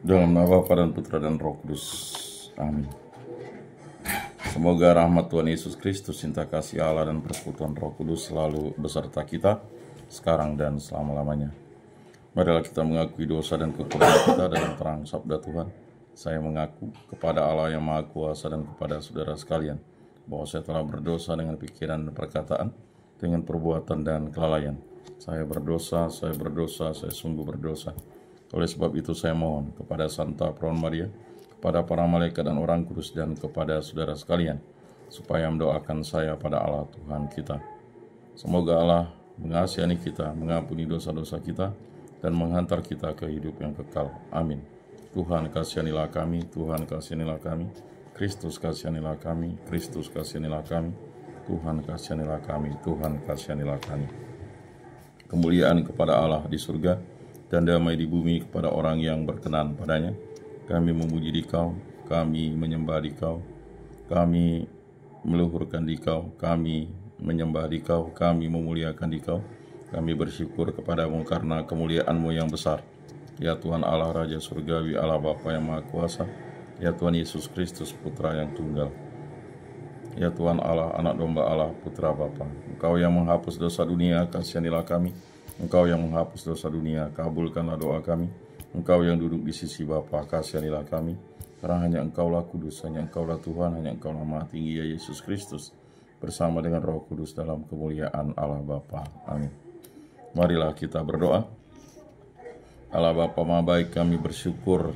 Dalam nama Bapa dan Putra dan Roh Kudus. Amin. Semoga rahmat Tuhan Yesus Kristus, cinta kasih Allah dan persekutuan Roh Kudus selalu beserta kita sekarang dan selama-lamanya. Marilah kita mengakui dosa dan kekurangan kita dalam terang sabda Tuhan. Saya mengaku kepada Allah yang Maha Kuasa dan kepada saudara sekalian bahwa saya telah berdosa dengan pikiran dan perkataan, dengan perbuatan dan kelalaian. Saya berdosa, saya sungguh berdosa. Oleh sebab itu saya mohon kepada Santa Perawan Maria, kepada para malaikat dan orang kudus, dan kepada saudara sekalian, supaya mendoakan saya pada Allah Tuhan kita. Semoga Allah mengasihani kita, mengampuni dosa-dosa kita, dan menghantar kita ke hidup yang kekal. Amin. Tuhan kasihanilah kami, Tuhan kasihanilah kami, Kristus kasihanilah kami, Kristus kasihanilah kami, Tuhan kasihanilah kami, Tuhan kasihanilah kami. Kemuliaan kepada Allah di surga, dan damai di bumi kepada orang yang berkenan padanya. Kami memuji Dikau, kami menyembah Dikau, kami meluhurkan Dikau, kami menyembah Dikau, kami memuliakan Dikau. Kami bersyukur kepadamu karena kemuliaan-Mu yang besar. Ya Tuhan Allah Raja Surgawi, Allah Bapa yang Maha Kuasa, ya Tuhan Yesus Kristus Putra yang tunggal, ya Tuhan Allah, Anak Domba Allah, Putra Bapa. Engkau yang menghapus dosa dunia, kasihanilah kami. Engkau yang menghapus dosa dunia, kabulkanlah doa kami. Engkau yang duduk di sisi Bapa, kasihanilah kami. Karena hanya Engkaulah kudus, hanya Engkaulah Tuhan, hanya Engkaulah Maha Tinggi, ya Yesus Kristus, bersama dengan Roh Kudus dalam kemuliaan Allah Bapa. Amin. Marilah kita berdoa. Allah Bapa Maha Baik, kami bersyukur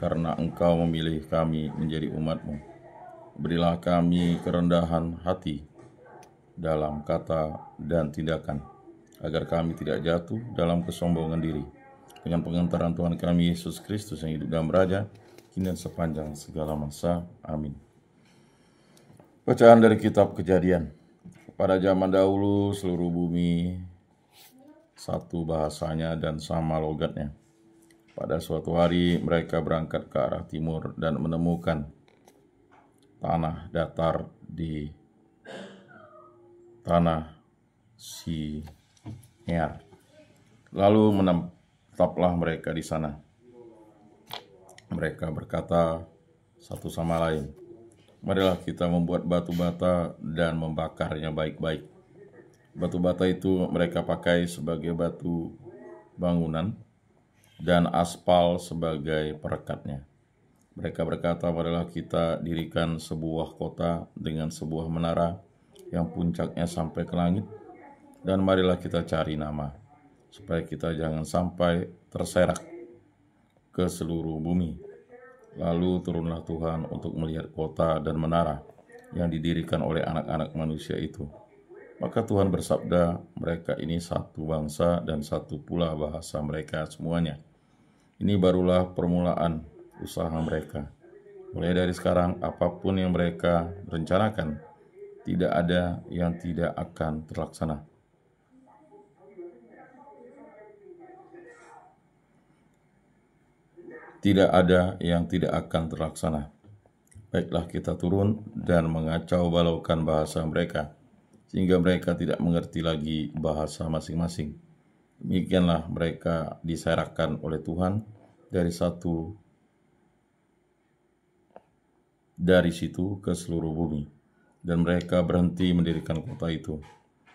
karena Engkau memilih kami menjadi umat-Mu. Berilah kami kerendahan hati dalam kata dan tindakan, agar kami tidak jatuh dalam kesombongan diri. Dengan pengentaran Tuhan kami Yesus Kristus yang hidup dan beraja, kini dan sepanjang segala masa. Amin. Bacaan dari kitab Kejadian. Pada zaman dahulu seluruh bumi satu bahasanya dan sama logatnya. Pada suatu hari mereka berangkat ke arah timur dan menemukan tanah datar di tanah Sinear. Lalu menetaplah mereka di sana. Mereka berkata satu sama lain, marilah kita membuat batu bata dan membakarnya baik-baik. Batu bata itu mereka pakai sebagai batu bangunan dan aspal sebagai perekatnya. Mereka berkata, marilah kita dirikan sebuah kota dengan sebuah menara yang puncaknya sampai ke langit, dan marilah kita cari nama, supaya kita jangan sampai terserak ke seluruh bumi. Lalu turunlah Tuhan untuk melihat kota dan menara yang didirikan oleh anak-anak manusia itu. Maka Tuhan bersabda, mereka ini satu bangsa dan satu pula bahasa mereka semuanya. Ini barulah permulaan usaha mereka. Mulai dari sekarang, apapun yang mereka rencanakan, tidak ada yang tidak akan terlaksana. Tidak ada yang tidak akan terlaksana. Baiklah kita turun dan mengacau balaukan bahasa mereka, sehingga mereka tidak mengerti lagi bahasa masing-masing. Demikianlah mereka diserakkan oleh Tuhan dari situ ke seluruh bumi, dan mereka berhenti mendirikan kota itu.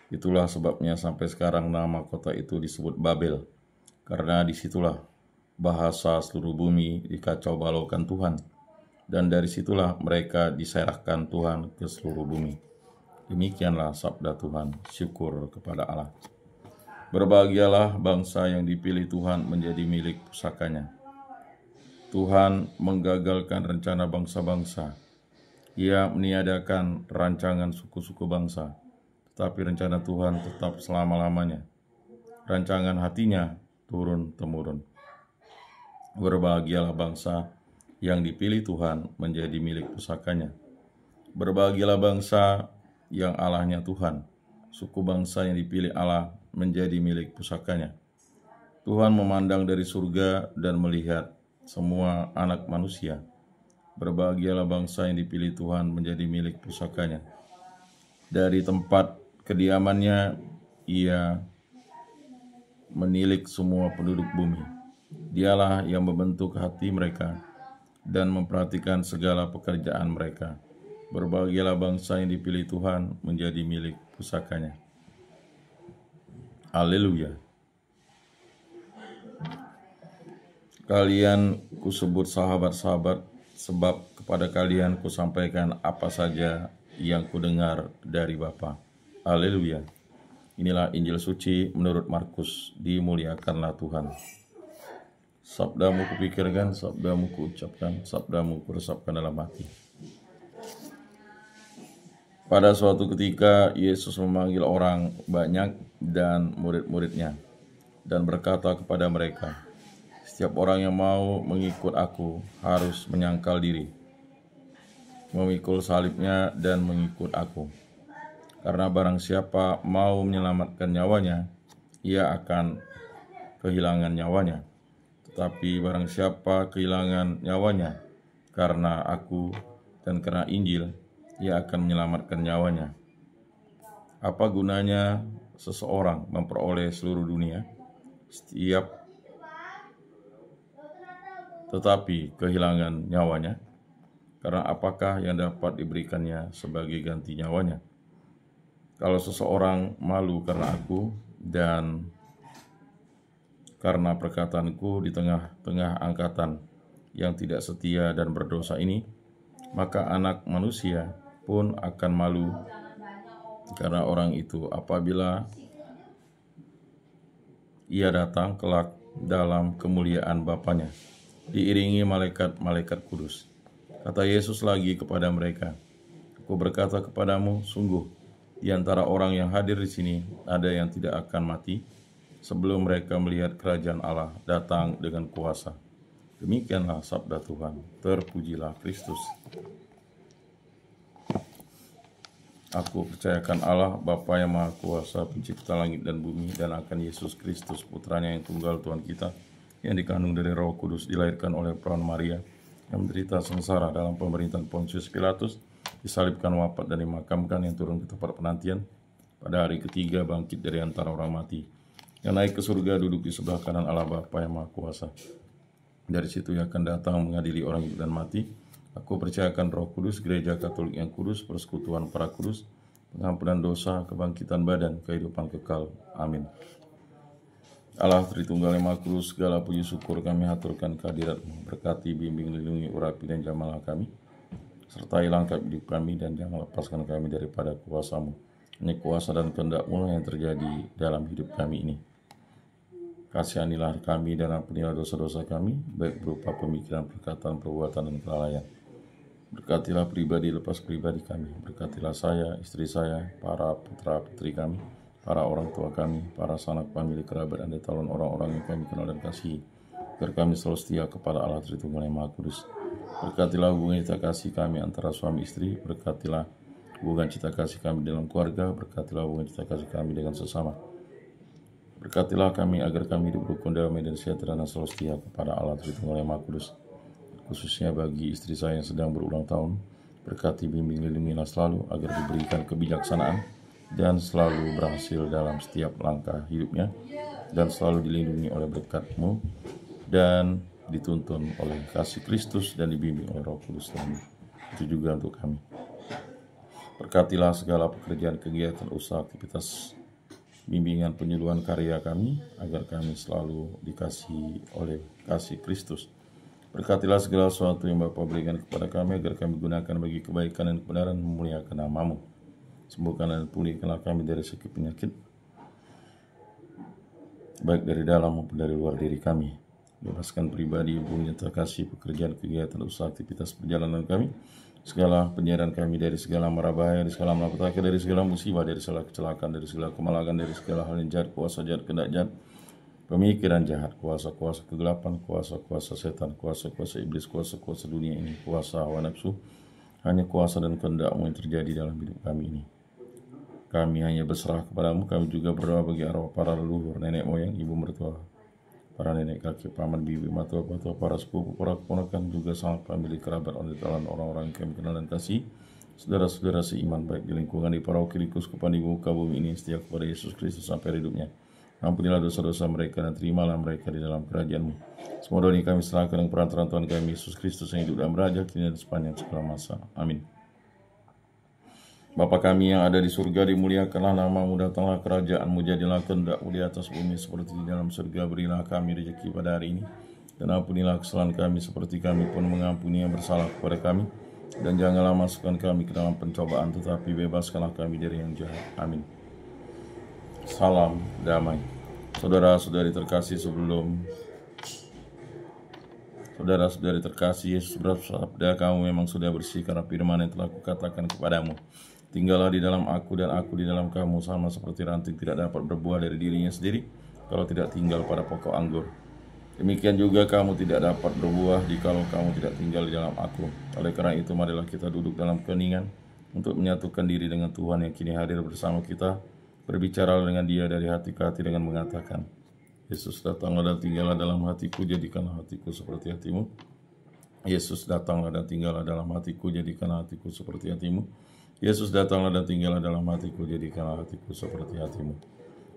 Itulah sebabnya sampai sekarang nama kota itu disebut Babel, karena disitulah bahasa seluruh bumi dikacau balaukan Tuhan, dan dari situlah mereka diserahkan Tuhan ke seluruh bumi. Demikianlah sabda Tuhan. Syukur kepada Allah. Berbahagialah bangsa yang dipilih Tuhan menjadi milik pusakanya. Tuhan menggagalkan rencana bangsa-bangsa. Ia meniadakan rancangan suku-suku bangsa, tetapi rencana Tuhan tetap selama-lamanya. Rancangan hatinya turun-temurun. Berbahagialah bangsa yang dipilih Tuhan menjadi milik pusakanya. Berbahagialah bangsa yang Allahnya Tuhan, suku bangsa yang dipilih Allah menjadi milik pusakanya. Tuhan memandang dari surga dan melihat semua anak manusia. Berbahagialah bangsa yang dipilih Tuhan menjadi milik pusakanya. Dari tempat kediamannya, ia menilik semua penduduk bumi. Dialah yang membentuk hati mereka dan memperhatikan segala pekerjaan mereka. Berbahagialah bangsa yang dipilih Tuhan menjadi milik pusakanya. Haleluya. Kalian kusebut sahabat-sahabat, sebab kepada kalian kusampaikan apa saja yang kudengar dari Bapa. Haleluya. Inilah Injil suci menurut Markus. Dimuliakanlah Tuhan. Sabdamu kupikirkan, sabdamu kuucapkan, sabdamu kuresapkan dalam hati. Pada suatu ketika Yesus memanggil orang banyak dan murid-muridnya dan berkata kepada mereka, "Setiap orang yang mau mengikut aku harus menyangkal diri, memikul salibnya dan mengikut aku. Karena barang siapa mau menyelamatkan nyawanya, ia akan kehilangan nyawanya. Tetapi barang siapa kehilangan nyawanya karena aku dan karena Injil, ia akan menyelamatkan nyawanya. Apa gunanya seseorang memperoleh seluruh dunia, tetapi kehilangan nyawanya? Karena apakah yang dapat diberikannya sebagai ganti nyawanya? Kalau seseorang malu karena aku dan karena perkataanku di tengah-tengah angkatan yang tidak setia dan berdosa ini, maka Anak Manusia pun akan malu karena orang itu apabila ia datang kelak dalam kemuliaan Bapanya, diiringi malaikat-malaikat kudus. Kata Yesus lagi kepada mereka, "Aku berkata kepadamu, sungguh di antara orang yang hadir di sini ada yang tidak akan mati sebelum mereka melihat kerajaan Allah datang dengan kuasa." Demikianlah sabda Tuhan. Terpujilah Kristus. Aku percayakan Allah, Bapa yang Maha Kuasa, pencipta langit dan bumi, dan akan Yesus Kristus, putranya yang tunggal Tuhan kita, yang dikandung dari Roh Kudus, dilahirkan oleh perawan Maria, yang menderita sengsara dalam pemerintahan Pontius Pilatus, disalibkan, wafat, dan dimakamkan, yang turun ke tempat penantian, pada hari ketiga bangkit dari antara orang mati, yang naik ke surga, duduk di sebelah kanan Allah Bapa yang Maha Kuasa. Dari situ ia akan datang mengadili orang hidup dan mati. Aku percayakan Roh Kudus, Gereja Katolik yang kudus, persekutuan para kudus, pengampunan dosa, kebangkitan badan, kehidupan kekal. Amin. Allah Tritunggal yang Maha Kudus, segala puji syukur kami haturkan kehadirat-Mu. Berkati, bimbing, lindungi, urapi, dan jamalah kami, sertai langkah hidup kami, dan jangan lepaskan kami daripada kuasa-Mu. Ini kuasa dan kehendak-Mu yang terjadi dalam hidup kami ini. Kasihanilah kami dan ampunilah dosa-dosa kami, baik berupa pemikiran, perkataan, perbuatan, dan kelalaian. Berkatilah pribadi lepas pribadi kami. Berkatilah saya, istri saya, para putra-putri kami, para orang tua kami, para sanak famili, kerabat, dan calon orang-orang yang kami kenal dan kasihi, agar kami selalu setia kepada Allah Tritunggal yang Maha Kudus. Berkatilah hubungan cita kasih kami antara suami istri. Berkatilah hubungan cita kasih kami dalam keluarga. Berkatilah hubungan cita kasih kami dengan sesama. Berkatilah kami agar kami hidup rukun, damai, dan sejahtera, dan selalu setia kepada Allah Tritunggal yang Maha Kudus. Khususnya bagi istri saya yang sedang berulang tahun, berkati, bimbing, lindungilah selalu agar diberikan kebijaksanaan dan selalu berhasil dalam setiap langkah hidupnya, dan selalu dilindungi oleh berkat-Mu dan dituntun oleh kasih Kristus dan dibimbing oleh Roh Kudus Tuhan. Itu juga untuk kami. Berkatilah segala pekerjaan, kegiatan, usaha, aktivitas, bimbingan, penyuluhan karya kami, agar kami selalu dikasihi oleh kasih Kristus. Berkatilah segala sesuatu yang Bapa berikan kepada kami, agar kami gunakan bagi kebaikan dan kebenaran, memuliakan nama-Mu. Sembuhkan dan pulihkanlah kami dari segala penyakit, baik dari dalam maupun dari luar diri kami. Bebaskan pribadi, hubungan terkasih, pekerjaan, kegiatan, usaha, aktivitas, perjalanan kami, segala penyiaran kami dari segala mara bahaya, dari segala malapetaka, dari segala musibah, dari segala kecelakaan, dari segala kemalakan, dari segala hal yang jahat, kuasa jahat, kehendak jahat, pemikiran jahat, kuasa-kuasa kegelapan, kuasa-kuasa setan, kuasa-kuasa iblis, kuasa-kuasa dunia ini, kuasa hawa nafsu, hanya kuasa dan kehendak-Mu yang terjadi dalam hidup kami ini. Kami hanya berserah kepada-Mu. Kami juga berdoa bagi arwah para leluhur, nenek moyang, ibu mertua, para nenek kakek, paman, bibi, matua, para sepupu, para keponakan, juga sangat famili, kerabat, orang-orang yang kami kenal dan kasih, saudara-saudara seiman, baik di lingkungan di paroki, di kuskupan, di muka bumi ini, setia kepada Yesus Kristus sampai hidupnya. Ampunilah dosa-dosa mereka dan terimalah mereka di dalam kerajaan-Mu. Semua doa ini kami serahkan dengan perantaraan Tuhan kami Yesus Kristus yang hidup dan beraja kini dan sepanjang segala masa. Amin. Bapa kami yang ada di surga, dimuliakanlah nama-Mu, datanglah kerajaan-Mu, jadilah kehendak-Mu di atas bumi seperti di dalam surga. Berilah kami rezeki pada hari ini, dan ampunilah kesalahan kami seperti kami pun mengampuni yang bersalah kepada kami. Dan janganlah masukkan kami ke dalam pencobaan, tetapi bebaskanlah kami dari yang jahat. Amin. Salam damai. Saudara-saudari terkasih, Saudara-saudari terkasih, Yesus bersabda, kamu memang sudah bersih karena firman yang telah kukatakan kepadamu. Tinggallah di dalam aku dan aku di dalam kamu, sama seperti ranting tidak dapat berbuah dari dirinya sendiri kalau tidak tinggal pada pokok anggur. Demikian juga kamu tidak dapat berbuah jikalau kamu tidak tinggal di dalam aku. Oleh karena itu marilah kita duduk dalam keheningan untuk menyatukan diri dengan Tuhan yang kini hadir bersama kita. Berbicara dengan Dia dari hati ke hati dengan mengatakan, Yesus datanglah dan tinggallah dalam hatiku, jadikanlah hatiku seperti hatimu. Yesus datanglah dan tinggallah dalam hatiku, jadikanlah hatiku seperti hatimu. Yesus datanglah dan tinggallah dalam hatiku, jadikanlah hatiku seperti hatimu.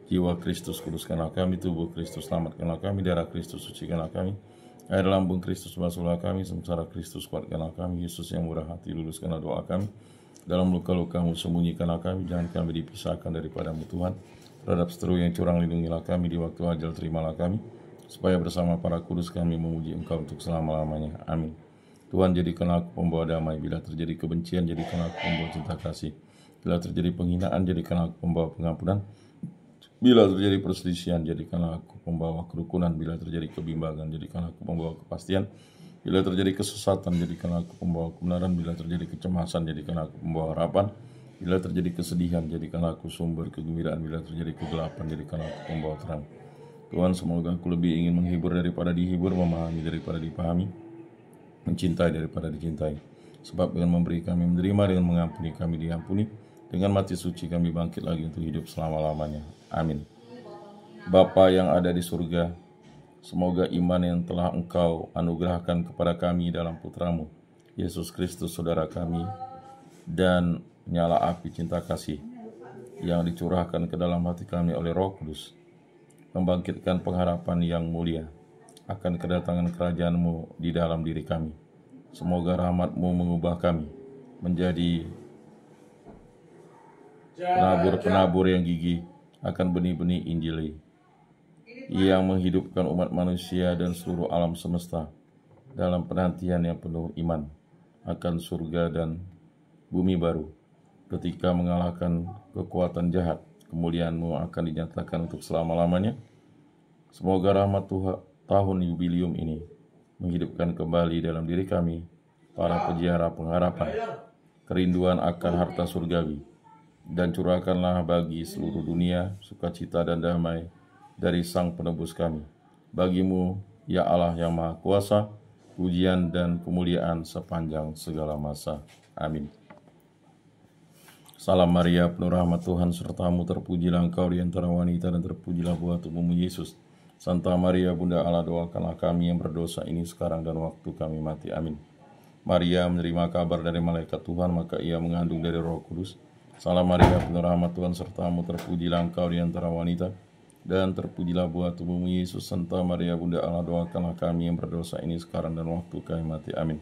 Jiwa Kristus kuduskanlah kami, tubuh Kristus selamatkanlah kami, darah Kristus sucikanlah kami, air lambung Kristus basuhlah kami, sengsara Kristus kuatkanlah kami. Yesus yang murah hati, luluskanlah doa kami. Dalam luka-lukamu sembunyikanlah kami, jangan kami dipisahkan daripadamu Tuhan. Terhadap seteru yang curang lindungilah kami, di waktu ajal terimalah kami, supaya bersama para kudus kami memuji Engkau untuk selama-lamanya. Amin. Tuhan, jadikanlah aku pembawa damai. Bila terjadi kebencian, jadikanlah aku pembawa cinta kasih. Bila terjadi penghinaan, jadikanlah aku pembawa pengampunan. Bila terjadi perselisihan, jadikanlah aku pembawa kerukunan. Bila terjadi kebimbangan, jadikanlah aku pembawa kepastian. Bila terjadi kesesatan, jadikanlah aku pembawa kebenaran. Bila terjadi kecemasan, jadikanlah aku pembawa harapan. Bila terjadi kesedihan, jadikanlah aku sumber kegembiraan. Bila terjadi kegelapan, jadikanlah aku pembawa terang. Tuhan, semoga aku lebih ingin menghibur daripada dihibur, memahami daripada dipahami, mencintai daripada dicintai. Sebab dengan memberi kami menerima, dengan mengampuni kami diampuni, dengan mati suci kami bangkit lagi untuk hidup selama-lamanya. Amin. Bapa yang ada di surga, semoga iman yang telah Engkau anugerahkan kepada kami dalam Putra-Mu, Yesus Kristus saudara kami, dan nyala api cinta kasih yang dicurahkan ke dalam hati kami oleh Roh Kudus, membangkitkan pengharapan yang mulia akan kedatangan kerajaan-Mu di dalam diri kami. Semoga rahmat-Mu mengubah kami menjadi penabur-penabur yang gigih akan benih-benih Injil yang menghidupkan umat manusia dan seluruh alam semesta dalam penantian yang penuh iman akan surga dan bumi baru. Ketika mengalahkan kekuatan jahat, kemuliaan-Mu akan dinyatakan untuk selama-lamanya. Semoga rahmat Tuhan tahun jubilium ini menghidupkan kembali dalam diri kami para peziarah pengharapan, kerinduan akan harta surgawi, dan curahkanlah bagi seluruh dunia sukacita dan damai dari Sang Penebus kami. Bagi-Mu, ya Allah yang Maha Kuasa, pujian dan kemuliaan sepanjang segala masa. Amin. Salam Maria, penuh rahmat Tuhan sertamu, terpujilah Engkau di antara wanita dan terpujilah buah tubuhmu Yesus. Santa Maria, Bunda Allah, doakanlah kami yang berdosa ini sekarang dan waktu kami mati. Amin. Maria menerima kabar dari malaikat Tuhan, maka ia mengandung dari Roh Kudus. Salam Maria, penuh rahmat Tuhan sertamu, terpujilah Engkau di antara wanita, dan terpujilah buah tubuhmu Yesus. Santa Maria, Bunda Allah, doakanlah kami yang berdosa ini sekarang dan waktu kami mati. Amin.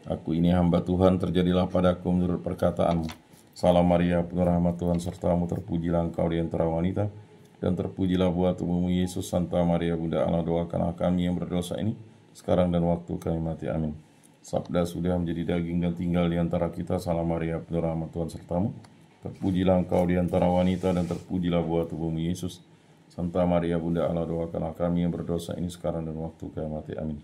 Aku ini hamba Tuhan, terjadilah padaku menurut perkataanmu. Salam Maria, penuh rahmat Tuhan sertamu, terpujilah Engkau di antara wanita, dan terpujilah buah tubuhmu Yesus. Santa Maria, Bunda Allah, doakanlah kami yang berdosa ini sekarang dan waktu kami mati. Amin. Sabda sudah menjadi daging dan tinggal di antara kita. Salam Maria, penuh rahmat Tuhan sertamu, terpujilah Engkau di antara wanita, dan terpujilah buah tubuhmu Yesus. Santa Maria, Bunda Allah, doakanlah kami yang berdosa ini sekarang dan waktu kami mati. Amin.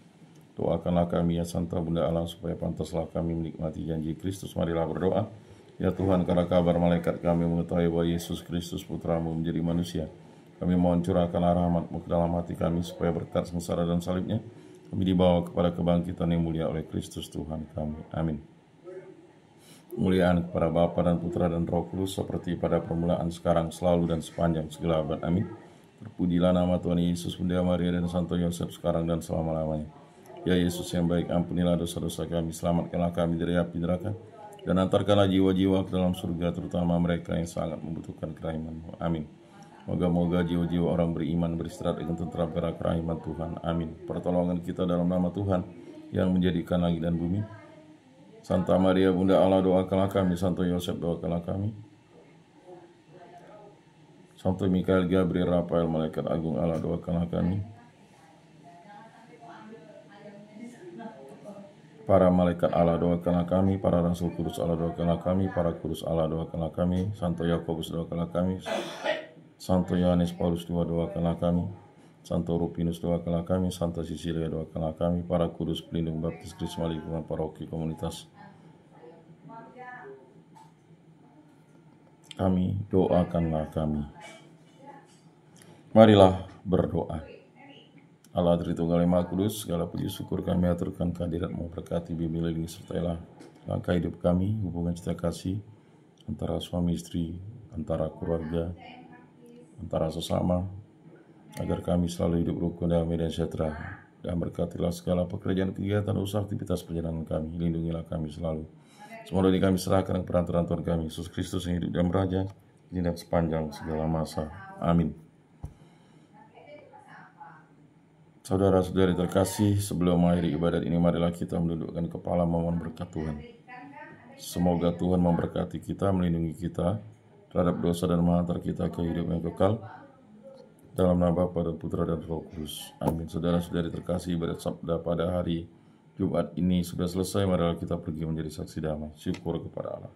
Doakanlah kami ya Santa Bunda Allah, supaya pantaslah kami menikmati janji Kristus. Marilah berdoa. Ya Tuhan, karena kabar malaikat kami mengetahui bahwa Yesus Kristus Putra-Mu menjadi manusia, kami mohon curahkanlah rahmat-Mu ke dalam hati kami, supaya berkat sengsara dan salibnya kami dibawa kepada kebangkitan yang mulia oleh Kristus Tuhan kami. Amin. Kemuliaan kepada Bapa dan Putra dan Roh Kudus, seperti pada permulaan, sekarang, selalu, dan sepanjang segala abad. Amin. Terpujilah nama Tuhan Yesus, Bunda Maria, dan Santo Yosef, sekarang dan selama-lamanya. Ya Yesus yang baik, ampunilah dosa-dosa kami, selamatkanlah kami dari api neraka, dan antarkanlah jiwa-jiwa ke dalam surga, terutama mereka yang sangat membutuhkan kerahiman-Mu. Amin. Moga-moga jiwa-jiwa orang beriman beristirahat dengan tentram karena kerahiman Tuhan. Amin. Pertolongan kita dalam nama Tuhan yang menjadikan langit dan bumi. Santa Maria Bunda Allah, doakanlah kami. Santo Yosef, doakanlah kami. Santo Mikael, Gabriel, Rafael, Malaikat Agung Allah, doakanlah kami. Para malaikat Allah, doakanlah kami. Para rasul kudus Allah, doakanlah kami. Para kudus Allah, doakanlah kami. Santo Yakobus, doakanlah kami. Santo Yohanes Paulus II, doakanlah kami. Santo Rupinus, doakanlah kami. Santa Sisilia, doakanlah kami. Para kudus pelindung baptis Krisma lingkungan paroki komunitas kami, doakanlah kami. Marilah berdoa. Allah Tritunggal yang Maha Kudus, segala puji syukur kami aturkan kehadirat-Mu, berkati bimbing lindungi sertailah langkah hidup kami, hubungan cinta kasih antara suami istri, antara keluarga, antara sesama, agar kami selalu hidup rukun dalam medan sejahtera, dan berkatilah segala pekerjaan, kegiatan, usaha, aktivitas perjalanan kami, lindungilah kami selalu. Semua doa kami serahkan ke perantaraan Tuhan kami, Yesus Kristus yang hidup dan beraja, hingga sepanjang segala masa. Amin. Saudara-saudari terkasih, sebelum mengakhiri ibadat ini, marilah kita mendudukkan kepala memohon berkat Tuhan. Semoga Tuhan memberkati kita, melindungi kita terhadap dosa dan menghantar kita ke hidup yang kekal. Dalam nama Bapa dan Putra dan Roh Kudus. Amin. Saudara-saudari terkasih, ibadat sabda pada hari Jumat ini sudah selesai. Marilah kita pergi menjadi saksi damai. Syukur kepada Allah.